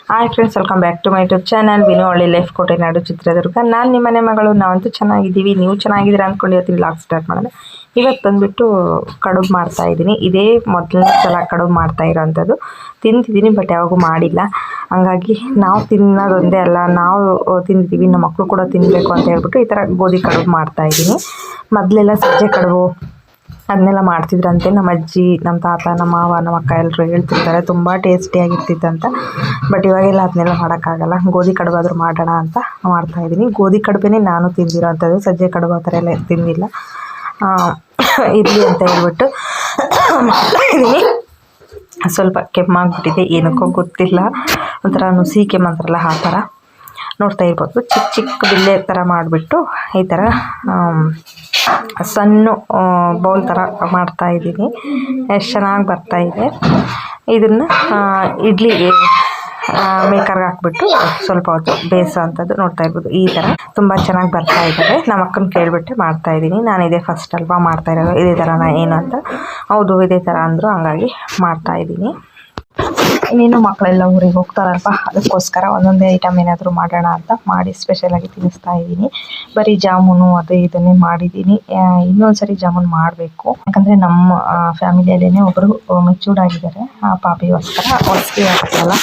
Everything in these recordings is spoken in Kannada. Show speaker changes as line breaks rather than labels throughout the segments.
Hi friends, welcome back to my YouTube channel Vinu Halli life ಕೋಟೆನಾಡು ಚಿತ್ರದುರ್ಗ. ನಾನು ನಿಮ್ಮ ಮನೆ ಮಗಳು. ನಾವಂತೂ ಚೆನ್ನಾಗಿದ್ದೀವಿ, ನೀವು ಚೆನ್ನಾಗಿದ್ದೀರಾ ಅಂದ್ಕೊಂಡು ಇವತ್ತಿನ ವ್ಲಾಗ್ ಸ್ಟಾರ್ಟ್ ಮಾಡೋಣ. ಇವತ್ತು ಬಂದುಬಿಟ್ಟು ಕಡುಬು ಮಾಡ್ತಾಯಿದ್ದೀನಿ. ಇದೇ ಮೊದಲನೇ ಸಲ ಕಡುಬು ಮಾಡ್ತಾ ಇರೋವಂಥದ್ದು. ತಿಂತಿದ್ದೀನಿ ಬಟ್ ಯಾವಾಗೂ ಮಾಡಿಲ್ಲ. ಹಂಗಾಗಿ ನಾವು ತಿನ್ನೋದೊಂದೇ ಅಲ್ಲ, ನಾವು ತಿಂದಿದ್ದೀವಿ, ನಮ್ಮ ಮಕ್ಕಳು ಕೂಡ ತಿನ್ನಬೇಕು ಅಂತ ಹೇಳ್ಬಿಟ್ಟು ಈ ಥರ ಗೋಧಿ ಕಡುಬು ಮಾಡ್ತಾಯಿದ್ದೀನಿ. ಮೊದಲೆಲ್ಲ ಸಜ್ಜೆ ಕಡುಬು ಅದನ್ನೆಲ್ಲ ಮಾಡ್ತಿದ್ರಂತೆ ನಮ್ಮ ಅಜ್ಜಿ, ನಮ್ಮ ತಾತ, ನಮ್ಮ ಮಾವ, ನಮ್ಮ ಅಕ್ಕ ಎಲ್ಲರೂ ಹೇಳ್ತಿರ್ತಾರೆ ತುಂಬ ಟೇಸ್ಟಿಯಾಗಿರ್ತಿತ್ತಂತ. ಬಟ್ ಇವಾಗೆಲ್ಲ ಅದನ್ನೆಲ್ಲ ಮಾಡೋಕ್ಕಾಗಲ್ಲ. ಗೋಧಿ ಕಡುಬಾದರೂ ಮಾಡೋಣ ಅಂತ ಮಾಡ್ತಾಯಿದ್ದೀನಿ. ಗೋಧಿ ಕಡುಬೇ ನಾನು ತಿಂದಿರೋ ಅಂಥದ್ದು, ಸಜ್ಜೆ ಕಡುಬು ಆ ಥರ ಎಲ್ಲ ತಿಂದಿಲ್ಲ. ಇರಲಿ ಅಂತ ಹೇಳ್ಬಿಟ್ಟು ಮಾಡ್ತಾಯಿದ್ದೀನಿ. ಸ್ವಲ್ಪ ಕೆಮ್ಮಾಗ್ಬಿಟ್ಟಿದೆ, ಏನಕ್ಕೋ ಗೊತ್ತಿಲ್ಲ, ಒಂಥರ ನುಸಿ ಕೆಮ್ಮಂತಾರಲ್ಲ ಆ ಥರ. ನೋಡ್ತಾ ಇರ್ಬೋದು, ಚಿಕ್ಕ ಚಿಕ್ಕ ಬಿಲ್ಲೆ ಥರ ಮಾಡಿಬಿಟ್ಟು ಈ ಥರ ಸಣ್ಣ ಬೌಲ್ ಥರ ಮಾಡ್ತಾಯಿದ್ದೀನಿ. ಎಷ್ಟು ಚೆನ್ನಾಗಿ ಬರ್ತಾಯಿದೆ. ಇದನ್ನು ಇಡ್ಲಿಗೆ ಮೇಕರ್ಗೆ ಹಾಕ್ಬಿಟ್ಟು ಸ್ವಲ್ಪ ಹೊತ್ತು ಬೇಯಿಸೋ ಅಂಥದ್ದು ನೋಡ್ತಾ ಇರ್ಬೋದು. ಈ ಥರ ತುಂಬ ಚೆನ್ನಾಗಿ ಬರ್ತಾ ಇದ್ದಾರೆ. ನಮ್ಮ ಅಕ್ಕನ ಕೇಳಿಬಿಟ್ಟು ಮಾಡ್ತಾಯಿದ್ದೀನಿ. ನಾನು ಇದೇ ಫಸ್ಟ್ ಅಲ್ವಾ ಮಾಡ್ತಾ ಇರೋದು, ಇದೇ ಥರನ ಏನು ಅಂತ. ಹೌದು ಇದೇ ಥರ ಅಂದರು, ಹಂಗಾಗಿ ಮಾಡ್ತಾಯಿದ್ದೀನಿ. ಇನ್ನೇನು ಮಕ್ಕಳೆಲ್ಲ ಊರಿಗೆ ಹೋಗ್ತಾರಲ್ವ, ಅದಕ್ಕೋಸ್ಕರ ಒಂದೊಂದೇ ಐಟಮ್ ಏನಾದರೂ ಮಾಡೋಣ ಅಂತ ಮಾಡಿ ಸ್ಪೆಷಲಾಗಿ ತಿನ್ನಿಸ್ತಾ ಇದ್ದೀನಿ. ಬರೀ ಜಾಮೂನು ಅದು ಇದನ್ನೇ ಮಾಡಿದ್ದೀನಿ. ಇನ್ನೊಂದು ಸರಿ ಜಾಮೂನು ಮಾಡಬೇಕು, ಯಾಕಂದರೆ ನಮ್ಮ ಫ್ಯಾಮಿಲಿಯಲ್ಲೇ ಒಬ್ಬರು ಮೆಚೂರ್ಡ್ ಆಗಿದ್ದಾರೆ. ಆ ಪಾಪಿಗೋಸ್ಕರ ಹೊಸ್ಗೆ ಆಗುತ್ತಲ್ಲ,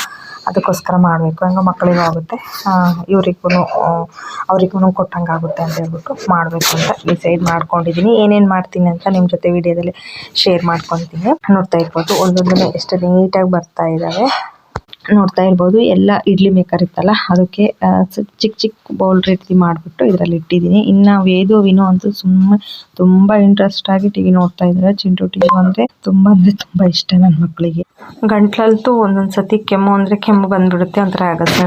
ಅದಕ್ಕೋಸ್ಕರ ಮಾಡಬೇಕು. ಹಂಗೆ ಮಕ್ಕಳಿಗೂ ಆಗುತ್ತೆ, ಅವ್ರಿಗೂ ಕೊಟ್ಟಂಗೆ ಆಗುತ್ತೆ ಅಂತ ಹೇಳ್ಬಿಟ್ಟು ಮಾಡಬೇಕು ಅಂತ ಡಿಸೈಡ್ ಮಾಡ್ಕೊಂಡಿದ್ದೀನಿ. ಏನೇನು ಮಾಡ್ತೀನಿ ಅಂತ ನಿಮ್ಮ ಜೊತೆ ವಿಡಿಯೋದಲ್ಲಿ ಶೇರ್ ಮಾಡ್ಕೊತೀನಿ. ನೋಡ್ತಾ ಇರ್ಬೋದು ಒಂದೊಂದನ್ನೇ ಎಷ್ಟು ನೀಟಾಗಿ ಬರ್ತಾ ಇದ್ದಾವೆ. ನೋಡ್ತಾ ಇರ್ಬೋದು, ಎಲ್ಲ ಇಡ್ಲಿ ಮೇಕರ್ ಇತ್ತಲ್ಲ ಅದಕ್ಕೆ ಚಿಕ್ಕ ಚಿಕ್ಕ ಬೌಲ್ ರೀತಿ ಮಾಡಿಬಿಟ್ಟು ಇದರಲ್ಲಿ ಇಟ್ಟಿದ್ದೀನಿ. ಇನ್ನು ವಿನು ಅಂತೂ ಸುಮ್ಮನೆ ತುಂಬ ಇಂಟ್ರೆಸ್ಟಾಗಿ ಟಿ ವಿ ನೋಡ್ತಾ ಇದ್ದಾರೆ. ಚಿಂಟು ಟಿ ವಿ ಅಂದರೆ ತುಂಬ ಇಷ್ಟ ನನ್ನ ಮಕ್ಕಳಿಗೆ. ಗಂಟ್ಲಂತೂ ಒಂದೊಂದು ಸತಿ ಕೆಮ್ಮು ಅಂದರೆ ಕೆಮ್ಮು ಬಂದುಬಿಡುತ್ತೆ, ಒಂಥರ ಆಗುತ್ತೆ,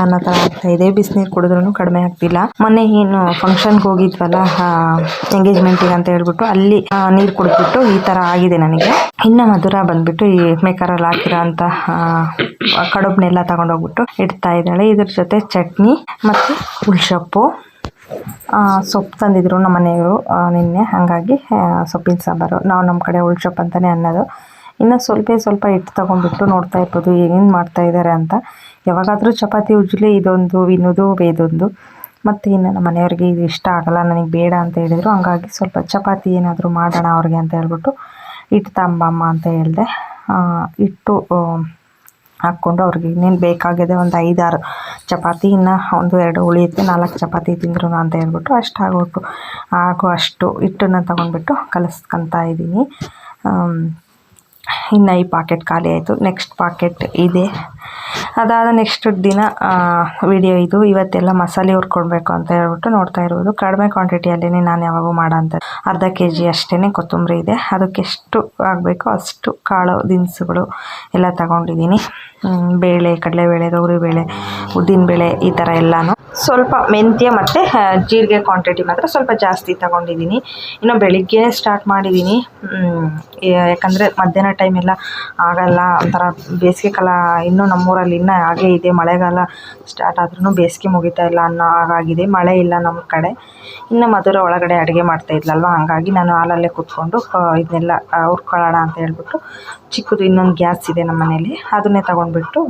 ಅನ್ನೋ ಥರ ಆಗ್ತಾ ಇದೆ. ಬಿಸಿನೀರು ಕುಡಿದ್ರೂ ಕಡಿಮೆ ಆಗ್ತಿಲ್ಲ. ಮೊನ್ನೆ ಏನು ಫಂಕ್ಷನ್ಗೆ ಹೋಗಿದ್ವಲ್ಲ ಎಂಗೇಜ್ಮೆಂಟಿಗೆ ಅಂತ ಹೇಳ್ಬಿಟ್ಟು ಅಲ್ಲಿ ನೀರು ಕುಡಿದ್ಬಿಟ್ಟು ಈ ಥರ ಆಗಿದೆ ನನಗೆ. ಇನ್ನು ಮಧುರ ಬಂದುಬಿಟ್ಟು ಈ ಮೇಕರಲ್ಲಿ ಹಾಕಿರೋ ಅಂತ ಕಡುಬನ್ನೆಲ್ಲ ತಗೊಂಡೋಗ್ಬಿಟ್ಟು ಇಡ್ತಾ ಇದ್ದಾಳೆ. ಇದ್ರ ಜೊತೆ ಚಟ್ನಿ ಮತ್ತು ಹುಳ್ಸೊಪ್ಪು, ಸೊಪ್ಪು ತಂದಿದ್ರು ನಮ್ಮ ಮನೆಯವರು ನಿನ್ನೆ, ಹಾಗಾಗಿ ಸೊಪ್ಪಿನ ಸಾಂಬಾರು. ನಾವು ನಮ್ಮ ಕಡೆ ಹುಳ್ಸೊಪ್ಪು ಅಂತಲೇ ಅನ್ನೋದು. ಇನ್ನು ಸ್ವಲ್ಪ ಹಿಟ್ಟು ತೊಗೊಂಡ್ಬಿಟ್ಟು ನೋಡ್ತಾ ಇರ್ಬೋದು ಏನೇನು ಮಾಡ್ತಾಯಿದ್ದಾರೆ ಅಂತ. ಯಾವಾಗಾದರೂ ಚಪಾತಿ ಉಜ್ಲಿ ಇದೊಂದು ವಿನೋದು ಬೇದೊಂದು, ಮತ್ತು ಇನ್ನು ನಮ್ಮ ಮನೆಯವ್ರಿಗೆ ಇದು ಇಷ್ಟ ಆಗಲ್ಲ, ನನಗೆ ಬೇಡ ಅಂತ ಹೇಳಿದರು. ಹಂಗಾಗಿ ಸ್ವಲ್ಪ ಚಪಾತಿ ಏನಾದರೂ ಮಾಡೋಣ ಅವ್ರಿಗೆ ಅಂತ ಹೇಳ್ಬಿಟ್ಟು ಹಿಟ್ಟು ತಂಬಮ್ಮ ಅಂತ ಹೇಳಿದೆ. ಹಿಟ್ಟು ಹಾಕ್ಕೊಂಡು ಅವ್ರಿಗೆ ಇನ್ನೇನು ಬೇಕಾಗಿದೆ ಒಂದು 5-6 ಚಪಾತಿ, ಇನ್ನು 1-2 ಉಳಿಯುತ್ತೆ, 4 ಚಪಾತಿ ತಿಂದ್ರು ಅಂತ ಹೇಳ್ಬಿಟ್ಟು ಅಷ್ಟು ಹಿಟ್ಟನ್ನು ತೊಗೊಂಡ್ಬಿಟ್ಟು ಕಲಿಸ್ಕೊತಾ ಇದ್ದೀನಿ. ಇನ್ನು ಈ ಪಾಕೆಟ್ ಖಾಲಿ ಆಯಿತು, ನೆಕ್ಸ್ಟ್ ಪಾಕೆಟ್ ಇದೆ. ಅದಾದ ನೆಕ್ಸ್ಟ್ ದಿನ ವಿಡಿಯೋ ಇದು. ಇವತ್ತೆಲ್ಲ ಮಸಾಲೆ ಹುರ್ಕೊಳ್ಬೇಕು ಅಂತ ಹೇಳ್ಬಿಟ್ಟು ನೋಡ್ತಾ ಇರ್ಬೋದು. ಕಡಿಮೆ ಕ್ವಾಂಟಿಟಿಯಲ್ಲೇ ನಾನು ಯಾವಾಗೂ ಮಾಡೋ ಅಂಥ ಅರ್ಧ kg ಅಷ್ಟೇ ಕೊತ್ತಂಬರಿ ಇದೆ. ಅದಕ್ಕೆ ಎಷ್ಟು ಆಗಬೇಕೋ ಅಷ್ಟು ಕಾಳು ದಿನಸುಗಳು ಎಲ್ಲ ತಗೊಂಡಿದ್ದೀನಿ. ಬೇಳೆ, ಕಡಲೆಬೇಳೆ, ತೊಗರಿಬೇಳೆ, ಉದ್ದಿನಬೇಳೆ, ಈ ಥರ ಎಲ್ಲನೂ. ಸ್ವಲ್ಪ ಮೆಂತ್ಯ ಮತ್ತು ಜೀರಿಗೆ ಕ್ವಾಂಟಿಟಿ ಮಾತ್ರ ಸ್ವಲ್ಪ ಜಾಸ್ತಿ ತಗೊಂಡಿದ್ದೀನಿ. ಇನ್ನು ಬೆಳಿಗ್ಗೆ ಸ್ಟಾರ್ಟ್ ಮಾಡಿದ್ದೀನಿ, ಯಾಕಂದರೆ ಮಧ್ಯಾಹ್ನ ಟೈಮ್ ಎಲ್ಲ ಆಗಲ್ಲ, ಒಂಥರ ಬೇಸಿಗೆ ಕಾಲ ಇನ್ನೂ ನಮ್ಮೂರಲ್ಲಿ ಇನ್ನೂ ಹಾಗೇ ಇದೆ. ಮಳೆಗಾಲ ಸ್ಟಾರ್ಟ್ ಆದ್ರೂ ಬೇಸಿಗೆ ಮುಗಿತಾ ಇಲ್ಲ ಅನ್ನೋ ಹಾಗಾಗಿದೆ. ಮಳೆ ಇಲ್ಲ ನಮ್ಮ ಕಡೆ. ಇನ್ನು ಮಧುರ ಒಳಗಡೆ ಅಡುಗೆ ಮಾಡ್ತಾಯಿದ್ಲಲ್ವ, ಹಾಗಾಗಿ ನಾನು ಹಾಲಲ್ಲೇ ಕೂತ್ಕೊಂಡು ಇದನ್ನೆಲ್ಲ ಹುರ್ಕೊಳ್ಳೋಣ ಅಂತ ಹೇಳ್ಬಿಟ್ಟು ಚಿಕ್ಕದು ಇನ್ನೊಂದು ಗ್ಯಾಸ್ ಇದೆ ನಮ್ಮ ಮನೇಲಿ, ಅದನ್ನೇ ತಗೊಂಡ್ಬಿಟ್ಟು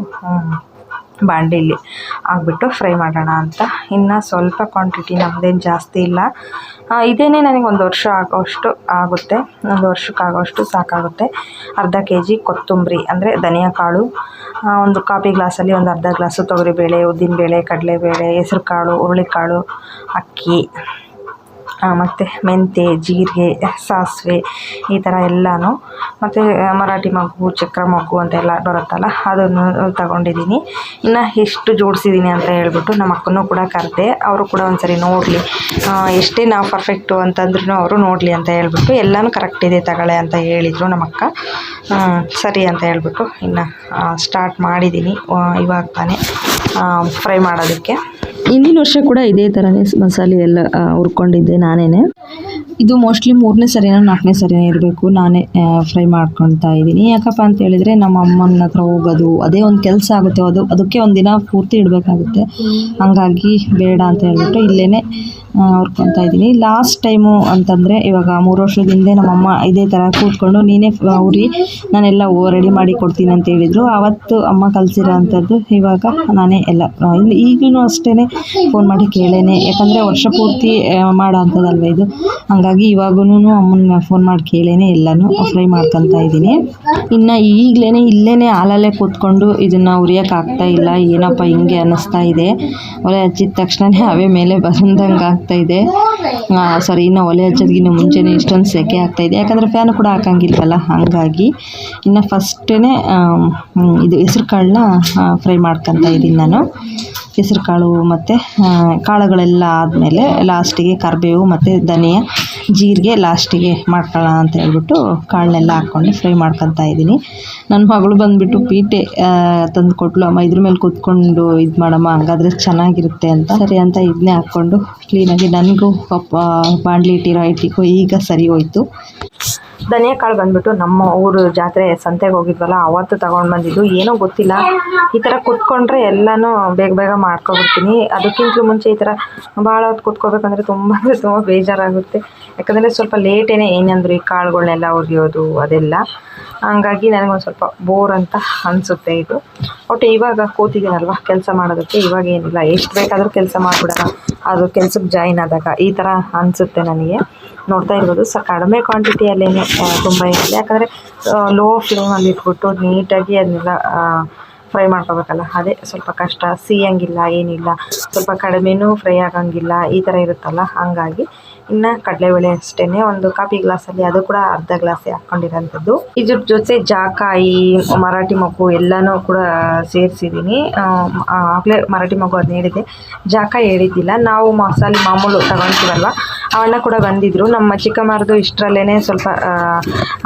ಬಾಂಡೀಲಿ ಹಾಕ್ಬಿಟ್ಟು ಫ್ರೈ ಮಾಡೋಣ ಅಂತ. ಇನ್ನು ಸ್ವಲ್ಪ ಕ್ವಾಂಟಿಟಿ, ನಮ್ಮದೇನು ಜಾಸ್ತಿ ಇಲ್ಲ. ಇದೇನೇ ನನಗೆ 1 ವರ್ಷ ಆಗೋಷ್ಟು ಆಗುತ್ತೆ, 1 ವರ್ಷಕ್ಕಾಗೋಷ್ಟು ಸಾಕಾಗುತ್ತೆ. ಅರ್ಧ kg ಕೊತ್ತಂಬರಿ ಅಂದರೆ ಧನಿಯಾ ಕಾಳು, ಒಂದು ಕಾಫಿ ಗ್ಲಾಸಲ್ಲಿ ಒಂದು ಅರ್ಧ ಗ್ಲಾಸು ತೊಗರಿಬೇಳೆ, ಉದ್ದಿನಬೇಳೆ, ಕಡಲೆಬೇಳೆ, ಹೆಸರು ಕಾಳು, ಹುರುಳಿಕಾಳು, ಅಕ್ಕಿ, ಮತ್ತು ಮೆಂತ್ಯ, ಜೀರಿಗೆ, ಸಾಸಿವೆ, ಈ ಥರ ಎಲ್ಲನೂ. ಮತ್ತು ಮರಾಠಿ ಮೊಗ್ಗು, ಚಕ್ರ ಮೊಗ್ಗು ಅಂತೆಲ್ಲ ಬರುತ್ತಲ್ಲ, ಅದನ್ನು ತಗೊಂಡಿದ್ದೀನಿ. ಇನ್ನು ಎಷ್ಟು ಜೋಡಿಸಿದ್ದೀನಿ ಅಂತ ಹೇಳ್ಬಿಟ್ಟು ನಮ್ಮ ಅಕ್ಕನೂ ಕೂಡ ಕರೆದೆ. ಅವರು ಕೂಡ ಒಂದ್ಸರಿ ನೋಡಲಿ, ಎಷ್ಟೇ ನಾವು ಪರ್ಫೆಕ್ಟು ಅಂತಂದ್ರೂ ಅವರು ನೋಡಲಿ ಅಂತ ಹೇಳ್ಬಿಟ್ಟು ಎಲ್ಲನೂ ಕರೆಕ್ಟ್ ಇದೆ ತಗೊಳ್ಳೆ ಅಂತ ಹೇಳಿದರು ನಮ್ಮ ಅಕ್ಕ. ಸರಿ ಅಂತ ಹೇಳ್ಬಿಟ್ಟು ಇನ್ನು ಸ್ಟಾರ್ಟ್ ಮಾಡಿದ್ದೀನಿ ಇವಾಗ ತಾನೇ ಫ್ರೈ ಮಾಡೋದಕ್ಕೆ.
ಹಿಂದಿನ ವರ್ಷ ಕೂಡ ಇದೇ ಥರನೇ ಮಸಾಲೆ ಎಲ್ಲ ಹುರ್ಕೊಂಡಿದ್ದೆ ನಾನೇ. ಇದು ಮೋಸ್ಟ್ಲಿ 3ನೇ ಸರಿನೋ 4ನೇ ಸರಿನೋ ಇರಬೇಕು ನಾನೇ ಫ್ರೈ ಮಾಡ್ಕೊತಾ ಇದ್ದೀನಿ. ಯಾಕಪ್ಪ ಅಂತ ಹೇಳಿದರೆ ನಮ್ಮ ಅಮ್ಮನ ಹತ್ರ ಹೋಗೋದು ಅದೇ ಒಂದು ಕೆಲಸ ಆಗುತ್ತೆ, ಅದಕ್ಕೆ ಒಂದು ದಿನ ಪೂರ್ತಿ ಇಡಬೇಕಾಗುತ್ತೆ. ಹಂಗಾಗಿ ಬೇಡ ಅಂತ ಹೇಳ್ಬಿಟ್ಟು ಇಲ್ಲೇ ಹುರ್ಕೊತಾ ಇದ್ದೀನಿ. ಲಾಸ್ಟ್ ಟೈಮು ಅಂತಂದರೆ ಇವಾಗ 3 ವರ್ಷದ ಹಿಂದೆ ನಮ್ಮಮ್ಮ ಇದೇ ಥರ ಕೂತ್ಕೊಂಡು ನೀನೇ ಉರಿ ನಾನೆಲ್ಲ ರೆಡಿ ಮಾಡಿ ಕೊಡ್ತೀನಿ ಅಂತ ಹೇಳಿದರು. ಆವತ್ತು ಅಮ್ಮ ಕಲಿಸಿರೋ ಅಂಥದ್ದು ಇವಾಗ ನಾನೇ ಎಲ್ಲ ಈಗಲೂ ಅಷ್ಟೇ ಫೋನ್ ಮಾಡಿ ಕೇಳೇನೆ, ಯಾಕಂದರೆ ವರ್ಷ ಪೂರ್ತಿ ಮಾಡೋ ಅಂಥದ್ದಲ್ವ ಇದು. ಹಾಗಾಗಿ ಇವಾಗೂ ಅಮ್ಮನ ಫೋನ್ ಮಾಡಿ ಕೇಳೇನೆ ಎಲ್ಲನೂ ಫ್ರೈ ಮಾಡ್ಕೊತಾ ಇದ್ದೀನಿ. ಇನ್ನು ಈಗಲೇ ಇಲ್ಲೇ ಹಾಲಲ್ಲೇ ಕೂತ್ಕೊಂಡು ಇದನ್ನು ಉರಿಯೋಕ್ಕಾಗ್ತಾ ಇಲ್ಲ, ಏನಪ್ಪ ಹಿಂಗೆ ಅನ್ನಿಸ್ತಾ ಇದೆ. ಒಲೆ ಹಚ್ಚಿದ ತಕ್ಷಣವೇ ಅವೇ ಮೇಲೆ ಬಂದಂಗೆ ಆಗ್ತಾಯಿದೆ. ಸಾರಿ, ಇನ್ನು ಒಲೆ ಹಚ್ಚೋದಕ್ಕಿಂತ ಮುಂಚೆನೇ ಇಷ್ಟೊಂದು ಸೆಕೆ ಆಗ್ತಾಯಿದೆ, ಯಾಕಂದರೆ ಫ್ಯಾನು ಕೂಡ ಹಾಕಂಗಿಲ್ವಲ್ಲ. ಹಾಗಾಗಿ ಇನ್ನು ಫಸ್ಟೇ ಇದು ಹೆಸ್ರು ಕಾಳನ್ನ ಫ್ರೈ ಮಾಡ್ಕೊತಾ ಇದ್ದೀನಿ ನಾನು. ಹೆಸ್ರು ಕಾಳು ಮತ್ತು ಕಾಳುಗಳೆಲ್ಲ ಆದಮೇಲೆ ಲಾಸ್ಟಿಗೆ ಕರಿಬೇವು ಮತ್ತು ಧನಿಯಾ ಜೀರಿಗೆ ಲಾಸ್ಟಿಗೆ ಮಾಡ್ಕೊಳ್ಳೋಣ ಅಂತ ಹೇಳ್ಬಿಟ್ಟು ಕಾಳನ್ನೆಲ್ಲ ಹಾಕ್ಕೊಂಡು ಫ್ರೈ ಮಾಡ್ಕೊತಾ ಇದ್ದೀನಿ. ನನ್ನ ಮಗಳು ಬಂದುಬಿಟ್ಟು ಪೀಟೆ ತಂದು ಕೊಟ್ಟಳು, ಅಮ್ಮ ಇದ್ರ ಮೇಲೆ ಕೂತ್ಕೊಂಡು ಇದು ಮಾಡಮ್ಮ ಹಂಗಾದ್ರೆ ಚೆನ್ನಾಗಿರುತ್ತೆ ಅಂತ. ಸರಿ ಅಂತ ಇದನ್ನೇ ಹಾಕ್ಕೊಂಡು ಕ್ಲೀನಾಗಿ ನನಗೂ ಬಾಣಲಿ ಇಟ್ಟಿರೋ ಇಟ್ಟಿಗೂ ಈಗ ಸರಿ ಹೋಯಿತು.
ಧನಿಯಾ ಕಾಳು ಬಂದುಬಿಟ್ಟು ನಮ್ಮ ಊರು ಜಾತ್ರೆ ಸಂತೆಗೆ ಹೋಗಿದ್ವಲ್ಲ ಅವತ್ತು ತೊಗೊಂಡು ಬಂದಿದ್ದು. ಏನೋ ಗೊತ್ತಿಲ್ಲ, ಈ ಥರ ಕುತ್ಕೊಂಡ್ರೆ ಎಲ್ಲನೂ ಬೇಗ ಬೇಗ ಮಾಡ್ಕೊಬಿಡ್ತೀನಿ. ಅದಕ್ಕಿಂತಲೂ ಮುಂಚೆ ಈ ಥರ ಭಾಳ ಹೊತ್ತು ಕುತ್ಕೋಬೇಕಂದ್ರೆ ತುಂಬ ಬೇಜಾರಾಗುತ್ತೆ. ಯಾಕಂದರೆ ಸ್ವಲ್ಪ ಲೇಟೇನೆ ಏನಂದ್ರೆ ಈ ಕಾಳುಗಳನ್ನೆಲ್ಲ ಹುರಿಯೋದು ಅದೆಲ್ಲ. ಹಂಗಾಗಿ ನನಗೊಂದು ಸ್ವಲ್ಪ ಬೋರ್ ಅಂತ ಅನಿಸುತ್ತೆ ಇದು. ಒಟ್ಟು ಇವಾಗ ಕೂತಿದ್ದೀನಲ್ವ ಕೆಲಸ ಮಾಡೋದಕ್ಕೆ, ಇವಾಗ ಏನಿಲ್ಲ, ಎಷ್ಟು ಬೇಕಾದರೂ ಕೆಲಸ ಮಾಡಿಬಿಡೋಣ, ಅದು ಕೆಲಸಕ್ಕೆ ಜಾಯಿನ್ ಆದಾಗ ಈ ಥರ ಅನಿಸುತ್ತೆ ನನಗೆ. ನೋಡ್ತಾ ಇರ್ಬೋದು ಕಡಿಮೆ ಕ್ವಾಂಟಿಟಿಯಲ್ಲೇ ತುಂಬ ಏನಿಲ್ಲ, ಯಾಕಂದರೆ ಲೋ ಫ್ಲೇಮಲ್ಲಿ ಇಟ್ಬಿಟ್ಟು ನೀಟಾಗಿ ಅದನ್ನೆಲ್ಲ ಫ್ರೈ ಮಾಡ್ಕೋಬೇಕಲ್ಲ, ಅದೇ ಸ್ವಲ್ಪ ಕಷ್ಟ. ಸಿಹಿಯಂಗಿಲ್ಲ ಏನಿಲ್ಲ, ಸ್ವಲ್ಪ ಕಡಿಮೆನೂ ಫ್ರೈ ಆಗೋಂಗಿಲ್ಲ, ಈ ಥರ ಇರುತ್ತಲ್ಲ. ಹಾಗಾಗಿ ಇನ್ನು ಕಡಲೆಬೇಳೆ ಅಷ್ಟೇ ಒಂದು ಕಾಫಿ ಗ್ಲಾಸಲ್ಲಿ, ಅದು ಕೂಡ ಅರ್ಧ ಗ್ಲಾಸೇ ಹಾಕ್ಕೊಂಡಿರೋಂಥದ್ದು. ಇದ್ರ ಜೊತೆ ಜಾಕಾಯಿ, ಮರಾಠಿ ಮೊಗ್ಗು ಎಲ್ಲನೂ ಕೂಡ ಸೇರಿಸಿದ್ದೀನಿ. ಆಗಲೇ ಮರಾಠಿ ಮೊಗ್ಗು ಅದನ್ನ ಹೇಳಿದ್ದೆ, ಜಾಕಾಯಿ ಹೇಳಿದ್ದಿಲ್ಲ. ನಾವು ಮಸಾಲೆ ಮಾಮೂಲು ತಗೊಳ್ತೀವಲ್ವ, ಅವನ್ನ ಕೂಡ ಬಂದಿದ್ದರು. ನಮ್ಮ ಚಿಕ್ಕಮ್ಮರದು ಇಷ್ಟರಲ್ಲೇ ಸ್ವಲ್ಪ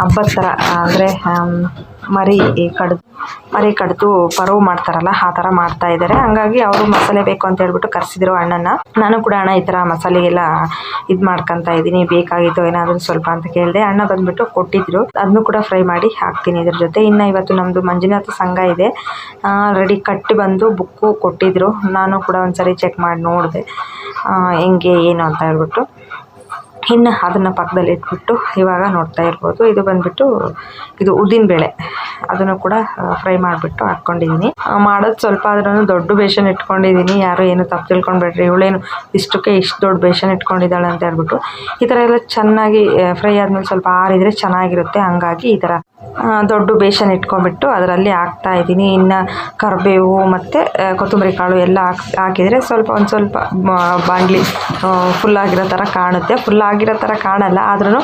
ಹಬ್ಬದ ಥರ ಅಂದರೆ ಮರಿ ಕಡ್ದು ಪರೋವ್ ಮಾಡ್ತಾರಲ್ಲ ಆ ಥರ ಮಾಡ್ತಾಯಿದ್ದಾರೆ. ಹಂಗಾಗಿ ಅವರು ಮಸಾಲೆ ಬೇಕು ಅಂತ ಹೇಳ್ಬಿಟ್ಟು ಕರೆಸಿದ್ರು ಅಣ್ಣನ. ನಾನು ಕೂಡ ಅಣ್ಣ ಈ ಥರ ಮಸಾಲೆಗೆಲ್ಲ ಇದು ಮಾಡ್ಕೊತಾ ಇದ್ದೀನಿ, ಬೇಕಾಗಿತ್ತು ಏನಾದರೂ ಸ್ವಲ್ಪ ಅಂತ ಕೇಳಿದೆ. ಅಣ್ಣ ಬಂದುಬಿಟ್ಟು ಕೊಟ್ಟಿದ್ರು, ಅದನ್ನು ಕೂಡ ಫ್ರೈ ಮಾಡಿ ಹಾಕ್ತೀನಿ ಇದ್ರ ಜೊತೆ. ಇನ್ನು ಇವತ್ತು ನಮ್ಮದು ಮಂಜುನಾಥ ಸಂಘ ಇದೆ, ರೆಡಿ ಕಟ್ಟಿ ಬಂದು ಬುಕ್ಕು ಕೊಟ್ಟಿದ್ದರು. ನಾನು ಕೂಡ ಒಂದ್ಸರಿ ಚೆಕ್ ಮಾಡಿ ನೋಡಿದೆ ಹೆಂಗೆ ಏನು ಅಂತ ಹೇಳ್ಬಿಟ್ಟು. ಇನ್ನು ಅದನ್ನು ಪಕ್ಕದಲ್ಲಿ ಇಟ್ಬಿಟ್ಟು ಇವಾಗ ನೋಡ್ತಾ ಇರ್ಬೋದು, ಇದು ಬಂದುಬಿಟ್ಟು ಇದು ಉದ್ದಿನಬೇಳೆ, ಅದನ್ನು ಕೂಡ ಫ್ರೈ ಮಾಡಿಬಿಟ್ಟು ಹಾಕ್ಕೊಂಡಿದ್ದೀನಿ. ಮಾಡೋದು ಸ್ವಲ್ಪ ಆದ್ರೂ ದೊಡ್ಡ ಬೇಷನ್ ಇಟ್ಕೊಂಡಿದ್ದೀನಿ. ಯಾರು ಏನು ತಪ್ಪು ತಿಳ್ಕೊಬೇಡ್ರಿ, ಇವಳೇನು ಇಷ್ಟಕ್ಕೆ ಇಷ್ಟು ದೊಡ್ಡ ಬೇಷನ್ ಇಟ್ಕೊಂಡಿದ್ದಾಳೆ ಅಂತ ಹೇಳ್ಬಿಟ್ಟು. ಈ ಥರ ಎಲ್ಲ ಚೆನ್ನಾಗಿ ಫ್ರೈ ಆದಮೇಲೆ ಸ್ವಲ್ಪ ಆರಿದರೆ ಚೆನ್ನಾಗಿರುತ್ತೆ. ಹಂಗಾಗಿ ಈ ಥರ ದೊಡ್ಡ ಬೇಷನ್ ಇಟ್ಕೊಂಡ್ಬಿಟ್ಟು ಅದರಲ್ಲಿ ಹಾಕ್ತಾ ಇದ್ದೀನಿ. ಇನ್ನು ಕರಿಬೇವು ಮತ್ತು ಕೊತ್ತಂಬರಿ ಕಾಳು ಎಲ್ಲ ಹಾಕಿದರೆ ಒಂದು ಸ್ವಲ್ಪ ಬಾಣಲಿ ಫುಲ್ಲಾಗಿರೋ ಥರ ಕಾಣುತ್ತೆ. ಫುಲ್ಲಾಗಿರೋ ಥರ ಕಾಣಲ್ಲ, ಆದ್ರೂ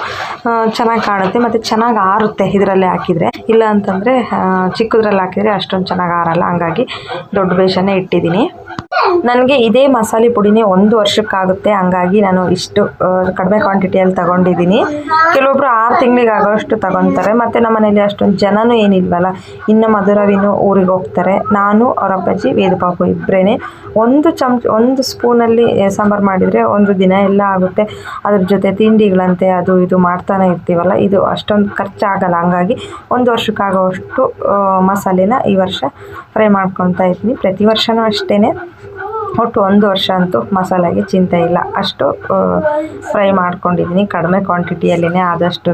ಚೆನ್ನಾಗಿ ಕಾಣುತ್ತೆ ಮತ್ತು ಚೆನ್ನಾಗಿ ಆರುತ್ತೆ ಇದರಲ್ಲೇ ಹಾಕಿದರೆ. ಇಲ್ಲ ಅಂತಂದರೆ ಚಿಕ್ಕದ್ರಲ್ಲಿ ಹಾಕಿದರೆ ಅಷ್ಟೊಂದು ಚೆನ್ನಾಗಿ ಆರಲ್ಲ. ಹಂಗಾಗಿ ದೊಡ್ಡ ಬೇಷನ್ನೇ ಇಟ್ಟಿದ್ದೀನಿ. ನನಗೆ ಇದೇ ಮಸಾಲೆ ಪುಡಿನೇ 1 ವರ್ಷಕ್ಕಾಗುತ್ತೆ. ಹಂಗಾಗಿ ನಾನು ಇಷ್ಟು ಕಡಿಮೆ ಕ್ವಾಂಟಿಟಿಯಲ್ಲಿ ತಗೊಂಡಿದ್ದೀನಿ. ಕೆಲವೊಬ್ಬರು 6 ತಿಂಗಳಿಗೆ ಆಗೋಷ್ಟು ತಗೊತಾರೆ. ಮತ್ತು ನಮ್ಮ ಮನೇಲಿ ಅಷ್ಟೊಂದು ಜನನೂ ಏನಿಲ್ವಲ್ಲ, ಇನ್ನು ಮಧುರವಿನೂ ಊರಿಗೆ ಹೋಗ್ತಾರೆ. ನಾನು ಅವ್ರ ಅಪ್ಪಾಜಿ ವೇದಪಾಪು ಇಬ್ಬರೇ. ಒಂದು ಸ್ಪೂನಲ್ಲಿ ಸಾಂಬಾರು ಮಾಡಿದರೆ ಒಂದು ದಿನ ಎಲ್ಲ ಆಗುತ್ತೆ. ಅದ್ರ ಜೊತೆ ತಿಂಡಿಗಳಂತೆ ಅದು ಇದು ಮಾಡ್ತಾನೆ ಇರ್ತೀವಲ್ಲ, ಇದು ಅಷ್ಟೊಂದು ಖರ್ಚಾಗಲ್ಲ. ಹಂಗಾಗಿ 1 ವರ್ಷಕ್ಕಾಗೋಷ್ಟು ಮಸಾಲೆನ ಈ ವರ್ಷ ಫ್ರೈ ಮಾಡ್ಕೊತಾ ಇದ್ದೀನಿ. ಪ್ರತಿ ವರ್ಷವೂ ಅಷ್ಟೇ, ಒಟ್ಟು 1 ವರ್ಷ ಅಂತೂ ಮಸಾಲೆಗೆ ಚಿಂತೆ ಇಲ್ಲ, ಅಷ್ಟು ಫ್ರೈ ಮಾಡ್ಕೊಂಡಿದ್ದೀನಿ ಕಡಿಮೆ ಕ್ವಾಂಟಿಟಿಯಲ್ಲೇ ಆದಷ್ಟು.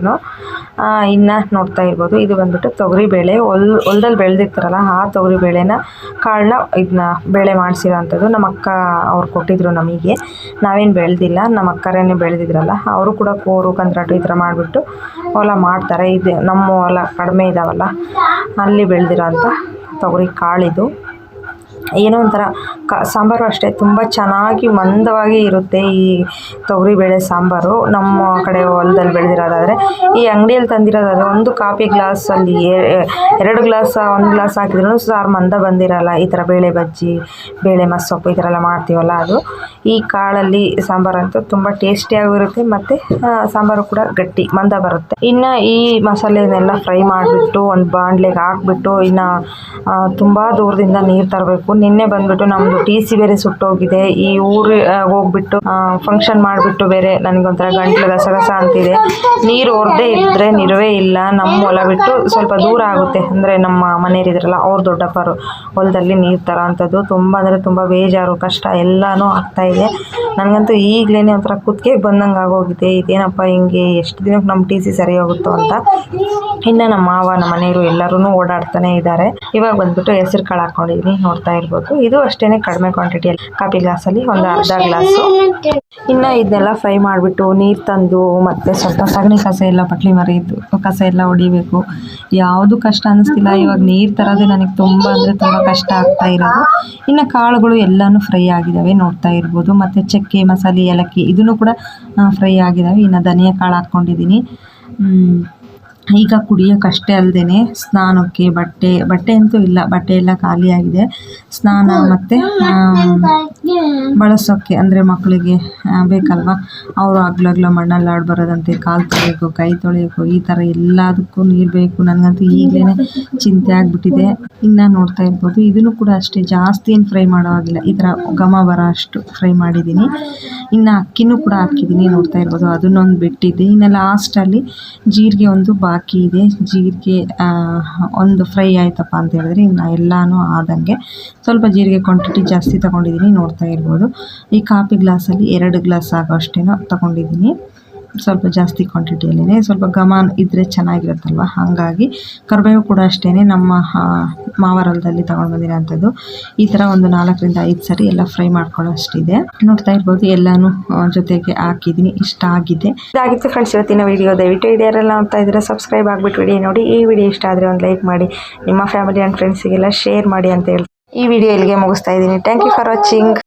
ಇನ್ನು ನೋಡ್ತಾ ಇರ್ಬೋದು, ಇದು ಬಂದುಬಿಟ್ಟು ತೊಗರಿಬೇಳೆ, ಹೊಲದಲ್ಲಿ ಬೆಳೆದಿರ್ತಾರಲ್ಲ ಆ ತೊಗರಿಬೇಳೆನ ಕಾಳನ್ನ ಇದನ್ನ ಬೇಳೆ ಮಾಡಿಸಿರೋ ಅಂಥದ್ದು. ನಮ್ಮ ಅಕ್ಕ ಅವ್ರು ಕೊಟ್ಟಿದ್ರು ನಮಗೆ, ನಾವೇನು ಬೆಳೆದಿಲ್ಲ, ನಮ್ಮ ಅಕ್ಕರೇನೇ ಬೆಳೆದಿದ್ರಲ್ಲ, ಅವರು ಕೂಡ ಕೋರು ಕಂದ್ರಾಟು ಈ ಥರ ಮಾಡಿಬಿಟ್ಟು ಹೊಲ ಮಾಡ್ತಾರೆ. ಇದು ನಮ್ಮ ಹೊಲ ಕಡಿಮೆ ಇದ್ದಾವಲ್ಲ, ಅಲ್ಲಿ ಬೆಳೆದಿರೋ ಅಂಥ ತೊಗರಿ ಕಾಳಿದು. ಏನೋ ಒಂಥರ ಸಾಂಬಾರು ಅಷ್ಟೇ ತುಂಬ ಚೆನ್ನಾಗಿ ಮಂದವಾಗಿ ಇರುತ್ತೆ ಈ ತೊಗರಿಬೇಳೆ ಸಾಂಬಾರು. ನಮ್ಮ ಕಡೆ ಹೊಲದಲ್ಲಿ ಬೆಳೆದಿರೋದಾದರೆ, ಈ ಅಂಗಡಿಯಲ್ಲಿ ತಂದಿರೋದಾದರೆ ಒಂದು ಕಾಫಿ ಗ್ಲಾಸಲ್ಲಿ 2 ಗ್ಲಾಸ್ 1 ಗ್ಲಾಸ್ ಹಾಕಿದ್ರೂ ಸಾರು ಮಂದ ಬಂದಿರಲ್ಲ. ಈ ಥರ ಬೇಳೆ ಬಜ್ಜಿ, ಬೇಳೆ ಮಸ್ಸೊಪ್ಪು ಈ ಥರ ಎಲ್ಲ ಮಾಡ್ತೀವಲ್ಲ, ಅದು ಈ ಕಾಳಲ್ಲಿ ಸಾಂಬಾರಂತೂ ತುಂಬ ಟೇಸ್ಟಿಯಾಗೂ ಇರುತ್ತೆ ಮತ್ತು ಸಾಂಬಾರು ಕೂಡ ಗಟ್ಟಿ ಮಂದ ಬರುತ್ತೆ. ಇನ್ನು ಈ ಮಸಾಲೆನೆಲ್ಲ ಫ್ರೈ ಮಾಡಿಬಿಟ್ಟು ಒಂದು ಬಾಣಲೆಗೆ ಹಾಕ್ಬಿಟ್ಟು, ಇನ್ನು ತುಂಬ ದೂರದಿಂದ ನೀರು ತರಬೇಕು. ನಿನ್ನೆ ಬಂದ್ಬಿಟ್ಟು ನಮ್ಮದು TC ಬೇರೆ ಸುಟ್ಟೋಗಿದೆ. ಈ ಊರು ಹೋಗ್ಬಿಟ್ಟು ಫಂಕ್ಷನ್ ಮಾಡಿಬಿಟ್ಟು ಬೇರೆ ನನಗೊಂಥರ ಗಂಟ್ಲು ಗಸಗಸ ಅಂತಿದೆ. ನೀರು ಹೊರದೇ ಇದ್ದರೆ ನೀರುವೇ ಇಲ್ಲ. ನಮ್ಮ ಹೊಲ ಬಿಟ್ಟು ಸ್ವಲ್ಪ ದೂರ ಆಗುತ್ತೆ, ಅಂದರೆ ನಮ್ಮ ಮನೆಯವರಿದ್ರಲ್ಲ ಅವ್ರ ದೊಡ್ಡಪ್ಪರು ಹೊಲದಲ್ಲಿ ನೀರು ತರೋ ಅಂಥದ್ದು. ತುಂಬ ಅಂದರೆ ತುಂಬ ಬೇಜಾರು, ಕಷ್ಟ ಎಲ್ಲನೂ ಆಗ್ತಾಯಿದೆ. ನನಗಂತೂ ಈಗಲೇ ಒಂಥರ ಕುತ್ತಿಗೆ ಬಂದಂಗೆ ಆಗೋಗಿದೆ. ಇದೇನಪ್ಪ ಹಿಂಗೆ ಎಷ್ಟು ದಿನಕ್ಕೆ ನಮ್ಮ TC ಸರಿ ಹೋಗುತ್ತೋ ಅಂತ. ಇನ್ನು ನಮ್ಮ ಮಾವ ನಮ್ಮ ಮನೆಯವರು ಎಲ್ಲರೂ ಓಡಾಡ್ತಾನೆ ಇದ್ದಾರೆ. ಇವಾಗ ಬಂದ್ಬಿಟ್ಟು ಹೆಸರು ಕಾಳು ಹಾಕ್ಕೊಂಡಿದ್ದೀನಿ, ನೋಡ್ತಾ ಇರ್ಬೋದು. ಇದು ಅಷ್ಟೇ ಕಡಿಮೆ ಕ್ವಾಂಟಿಟಿಯಲ್ಲಿ ಕಾಫಿ ಗ್ಲಾಸಲ್ಲಿ ಒಂದು ಅರ್ಧ ಗ್ಲಾಸು. ಇನ್ನು ಇದನ್ನೆಲ್ಲ ಫ್ರೈ ಮಾಡಿಬಿಟ್ಟು ನೀರು ತಂದು ಮತ್ತು ಸ್ವಲ್ಪ ಸಗಣಿ ಕಸ ಎಲ್ಲ ಪಟ್ಲಿ ಮರಿದು ಕಸ ಎಲ್ಲ ಹೊಡಿಬೇಕು. ಯಾವುದು ಕಷ್ಟ ಅನ್ನಿಸ್ತಿಲ್ಲ. ಇವಾಗ ನೀರು ತರೋದೇ ನನಗೆ ತುಂಬ ಅಂದರೆ ತುಂಬ ಕಷ್ಟ ಆಗ್ತಾ ಇರೋದು. ಇನ್ನು ಕಾಳುಗಳು ಎಲ್ಲನೂ ಫ್ರೈ ಆಗಿದ್ದಾವೆ, ನೋಡ್ತಾ ಇರ್ಬೋದು. ಮತ್ತು ಚಕ್ಕೆ, ಮಸಾಲೆ, ಏಲಕ್ಕಿ ಇದನ್ನು ಕೂಡ ಫ್ರೈ ಆಗಿದ್ದಾವೆ. ಇನ್ನು ಧನಿಯಾ ಕಾಳು ಹಾಕ್ಕೊಂಡಿದ್ದೀನಿ. ಈಗ ಕುಡಿಯೋಕ್ಕಷ್ಟೇ ಅಲ್ಲದೆ ಸ್ನಾನಕ್ಕೆ ಬಟ್ಟೆ ಅಂತೂ ಇಲ್ಲ, ಬಟ್ಟೆ ಎಲ್ಲ ಖಾಲಿಯಾಗಿದೆ. ಸ್ನಾನ ಮತ್ತು ಬಳಸೋಕ್ಕೆ ಅಂದರೆ ಮಕ್ಕಳಿಗೆ ಬೇಕಲ್ವ, ಅವರು ಹಗ್ಲಗ್ಲ ಮಣ್ಣಲ್ಲಿ ಆಡಿ ಬರೋದಂತೆ, ಕಾಲು ತೊಳೆಯೋಕ್ಕೋ ಕೈ ತೊಳೆಯೋಕ್ಕೋ ಈ ಥರ ಎಲ್ಲದಕ್ಕೂ ನೀರು ಬೇಕು. ನನಗಂತೂ ಈಗಲೇ ಚಿಂತೆ ಆಗಿಬಿಟ್ಟಿದೆ. ಇನ್ನು ನೋಡ್ತಾ ಇರ್ಬೋದು, ಇದನ್ನು ಕೂಡ ಅಷ್ಟೇ ಜಾಸ್ತಿ ಏನು ಫ್ರೈ ಮಾಡೋ ಆಗಿಲ್ಲ, ಈ ಥರ ಘಮ ಬರೋ ಅಷ್ಟು ಫ್ರೈ ಮಾಡಿದ್ದೀನಿ. ಇನ್ನು ಅಕ್ಕಿನೂ ಕೂಡ ಹಾಕಿದ್ದೀನಿ, ನೋಡ್ತಾ ಇರ್ಬೋದು. ಅದನ್ನೊಂದು ಬಿಟ್ಟಿದ್ದೆ. ಇನ್ನು ಲಾಸ್ಟಲ್ಲಿ ಜೀರಿಗೆ ಒಂದು ಬಾಕಿ ಇದೆ. ಜೀರಿಗೆ ಒಂದು ಫ್ರೈ ಆಯ್ತಪ್ಪ ಅಂತ ಹೇಳಿದ್ರೆ ಇನ್ನು ಎಲ್ಲನೂ ಆದಂಗೆ ಸ್ವಲ್ಪ ಜೀರಿಗೆ ಕ್ವಾಂಟಿಟಿ ಜಾಸ್ತಿ ತೊಗೊಂಡಿದ್ದೀನಿ, ನೋಡ್ತಾ ಇರ್ಬೋದು. ಈ ಕಾಫಿ ಗ್ಲಾಸಲ್ಲಿ 2 ಗ್ಲಾಸ್ ಆಗೋ ಅಷ್ಟೇನೋ ತೊಗೊಂಡಿದ್ದೀನಿ. ಸ್ವಲ್ಪ ಜಾಸ್ತಿ ಕ್ವಾಂಟಿಟಿಯಲ್ಲೇ ಸ್ವಲ್ಪ ಘಮ ಇದ್ದರೆ ಚೆನ್ನಾಗಿರುತ್ತಲ್ವ, ಹಾಗಾಗಿ ಕರಿಬೇವು ಕೂಡ ಅಷ್ಟೇ ನಮ್ಮ ಮಾವರಲ್ದಲ್ಲಿ ತೊಗೊಂಡು ಬಂದಿರೋಂಥದ್ದು. ಈ ಥರ ಒಂದು 4ರಿಂದ 5 ಸರಿ ಎಲ್ಲ ಫ್ರೈ ಮಾಡ್ಕೊಳ್ಳೋ ಅಷ್ಟಿದೆ, ನೋಡ್ತಾ ಇರ್ಬೋದು. ಎಲ್ಲನೂ ಜೊತೆಗೆ ಹಾಕಿದ್ದೀನಿ, ಇಷ್ಟ ಆಗಿದೆ. ಇದಾಗಿತ್ತು ಫ್ರೆಂಡ್ಸ್ ಇವತ್ತಿನ ವಿಡಿಯೋ. ದಯವಿಟ್ಟು ವಿಡಿಯೋರೆಲ್ಲ ನೋಡ್ತಾ ಇದ್ದರೆ ಸಬ್ಸ್ಕ್ರೈಬ್ ಆಗಿಬಿಟ್ಟು ವಿಡಿಯೋ ನೋಡಿ. ಈ ವಿಡಿಯೋ ಇಷ್ಟ ಆದರೆ ಒಂದು ಲೈಕ್ ಮಾಡಿ, ನಿಮ್ಮ ಫ್ಯಾಮಿಲಿ ಆ್ಯಂಡ್ ಫ್ರೆಂಡ್ಸಿಗೆಲ್ಲ ಶೇರ್ ಮಾಡಿ ಅಂತ ಹೇಳಿ ಈ ವಿಡಿಯೋ ಇಲ್ಲಿಗೆ ಮುಗಿಸ್ತಾ ಇದ್ದೀನಿ. Thank you for watching.